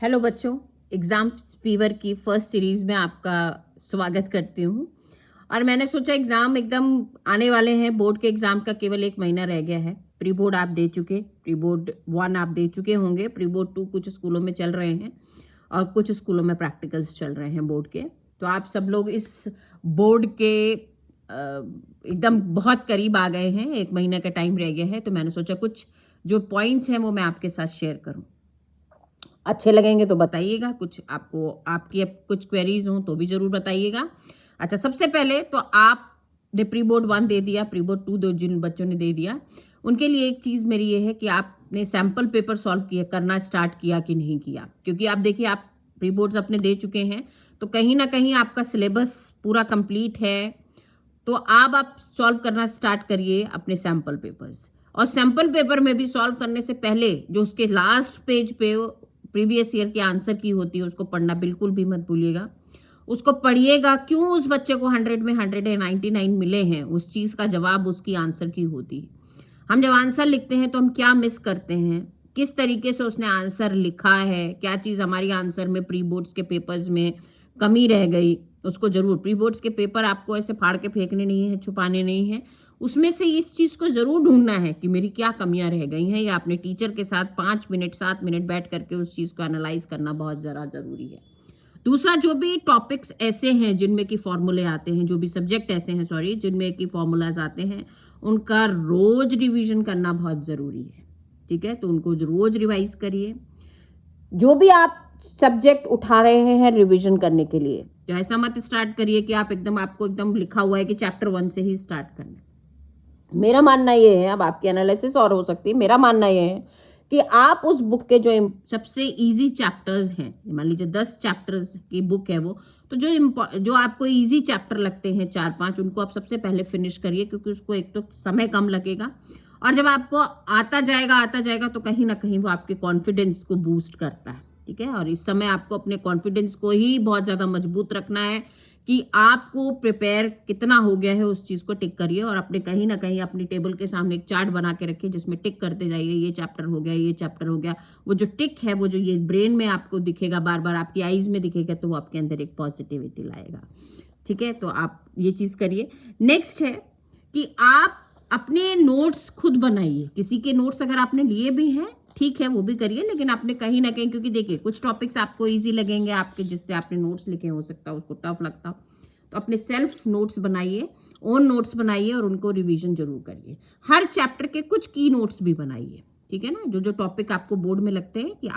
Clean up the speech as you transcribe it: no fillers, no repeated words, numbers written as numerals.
Hello बच्चों, exam fever की first series में आपका स्वागत करती हूँ। और मैंने सोचा एग्ज़ाम एकदम आने वाले हैं, बोर्ड के एग्ज़ाम का केवल 1 महीना रह गया है। प्री बोर्ड आप दे चुके, प्री बोर्ड 1 आप दे चुके होंगे, प्री बोर्ड 2 कुछ स्कूलों में चल रहे हैं और कुछ स्कूलों में प्रैक्टिकल्स चल रहे हैं बोर्ड के। तो आप सब लोग इस बोर्ड के एकदम बहुत करीब आ गए हैं, 1 महीने का टाइम रह गया है। तो मैंने सोचा कुछ जो पॉइंट्स हैं वो मैं आपके साथ शेयर करूँ। अच्छे लगेंगे तो बताइएगा, कुछ आपकी कुछ क्वेरीज हों तो भी ज़रूर बताइएगा। अच्छा, सबसे पहले तो आपने प्री बोर्ड 1 दे दिया, प्री बोर्ड 2 दो जिन बच्चों ने दे दिया, उनके लिए एक चीज़ मेरी ये है कि आपने सैम्पल पेपर सॉल्व करना स्टार्ट किया कि नहीं किया। क्योंकि आप देखिए, आप प्री बोर्ड्स अपने दे चुके हैं तो कहीं ना कहीं आपका सिलेबस पूरा कंप्लीट है। तो आप सॉल्व करना स्टार्ट करिए अपने सैम्पल पेपर्स। और सैम्पल पेपर में भी सॉल्व करने से पहले जो उसके लास्ट पेज पे प्रीवियस ईयर के आंसर की होती है उसको पढ़ना बिल्कुल भी मत भूलिएगा। उसको पढ़िएगा, क्यों उस बच्चे को 100 में 199 मिले हैं, उस चीज़ का जवाब उसकी आंसर की होती है। हम जब आंसर लिखते हैं तो हम क्या मिस करते हैं, किस तरीके से उसने आंसर लिखा है, क्या चीज़ हमारी आंसर में प्री बोर्ड्स के पेपर्स में कमी रह गई, उसको जरूर। प्री बोर्ड्स के पेपर आपको ऐसे फाड़ के फेंकने नहीं है, छुपाने नहीं है, उसमें से इस चीज़ को ज़रूर ढूंढना है कि मेरी क्या कमियां रह गई हैं, या अपने टीचर के साथ 5 मिनट 7 मिनट बैठ करके उस चीज़ को एनालाइज करना बहुत ज़रा ज़रूरी है। दूसरा, जो भी टॉपिक्स ऐसे हैं जिनमें कि फॉर्मूले आते हैं, जो भी सब्जेक्ट ऐसे हैं जिनमें कि फॉर्मूलाज आते हैं, उनका रोज रिवीजन करना बहुत ज़रूरी है। ठीक है, तो उनको रोज रिवाइज करिए। जो भी आप सब्जेक्ट उठा रहे हैं रिवीजन करने के लिए, तो ऐसा मत स्टार्ट करिए कि आपको एकदम लिखा हुआ है कि चैप्टर 1 से ही स्टार्ट करना है। मेरा मानना ये है, अब आपकी एनालिसिस और हो सकती है, मेरा मानना ये है कि आप उस बुक के जो सबसे इजी चैप्टर्स हैं, मान लीजिए 10 चैप्टर्स की बुक है वो, तो जो आपको इजी चैप्टर लगते हैं 4-5, उनको आप सबसे पहले फिनिश करिए। क्योंकि उसको एक तो समय कम लगेगा, और जब आपको आता जाएगा तो कहीं ना कहीं वो आपके कॉन्फिडेंस को बूस्ट करता है। ठीक है, और इस समय आपको अपने कॉन्फिडेंस को ही बहुत ज़्यादा मजबूत रखना है कि आपको प्रिपेयर कितना हो गया है, उस चीज़ को टिक करिए। और अपने कहीं ना कहीं अपनी टेबल के सामने एक चार्ट बना के रखिए जिसमें टिक करते जाइए, ये चैप्टर हो गया, ये चैप्टर हो गया। वो जो टिक है, वो जो ये ब्रेन में आपको दिखेगा, बार बार आपकी आईज में दिखेगा, तो वो आपके अंदर एक पॉजिटिविटी लाएगा। ठीक है, तो आप ये चीज़ करिए। नेक्स्ट है कि आप अपने नोट्स खुद बनाइए। किसी के नोट्स अगर आपने लिए भी हैं, ठीक है, वो भी करिए, लेकिन आपने कहीं ना कहीं, क्योंकि देखिए कुछ टॉपिक्स आपको इजी लगेंगे, आपके जिससे आपने नोट्स लिखे, हो सकता है उसको टफ लगता हो, तो अपने सेल्फ नोट्स बनाइए, ओन नोट्स बनाइए और उनको रिवीजन जरूर करिए। हर चैप्टर के कुछ की नोट्स भी बनाइए। ठीक है ना, जो जो टॉपिक आपको बोर्ड में लगते हैं कि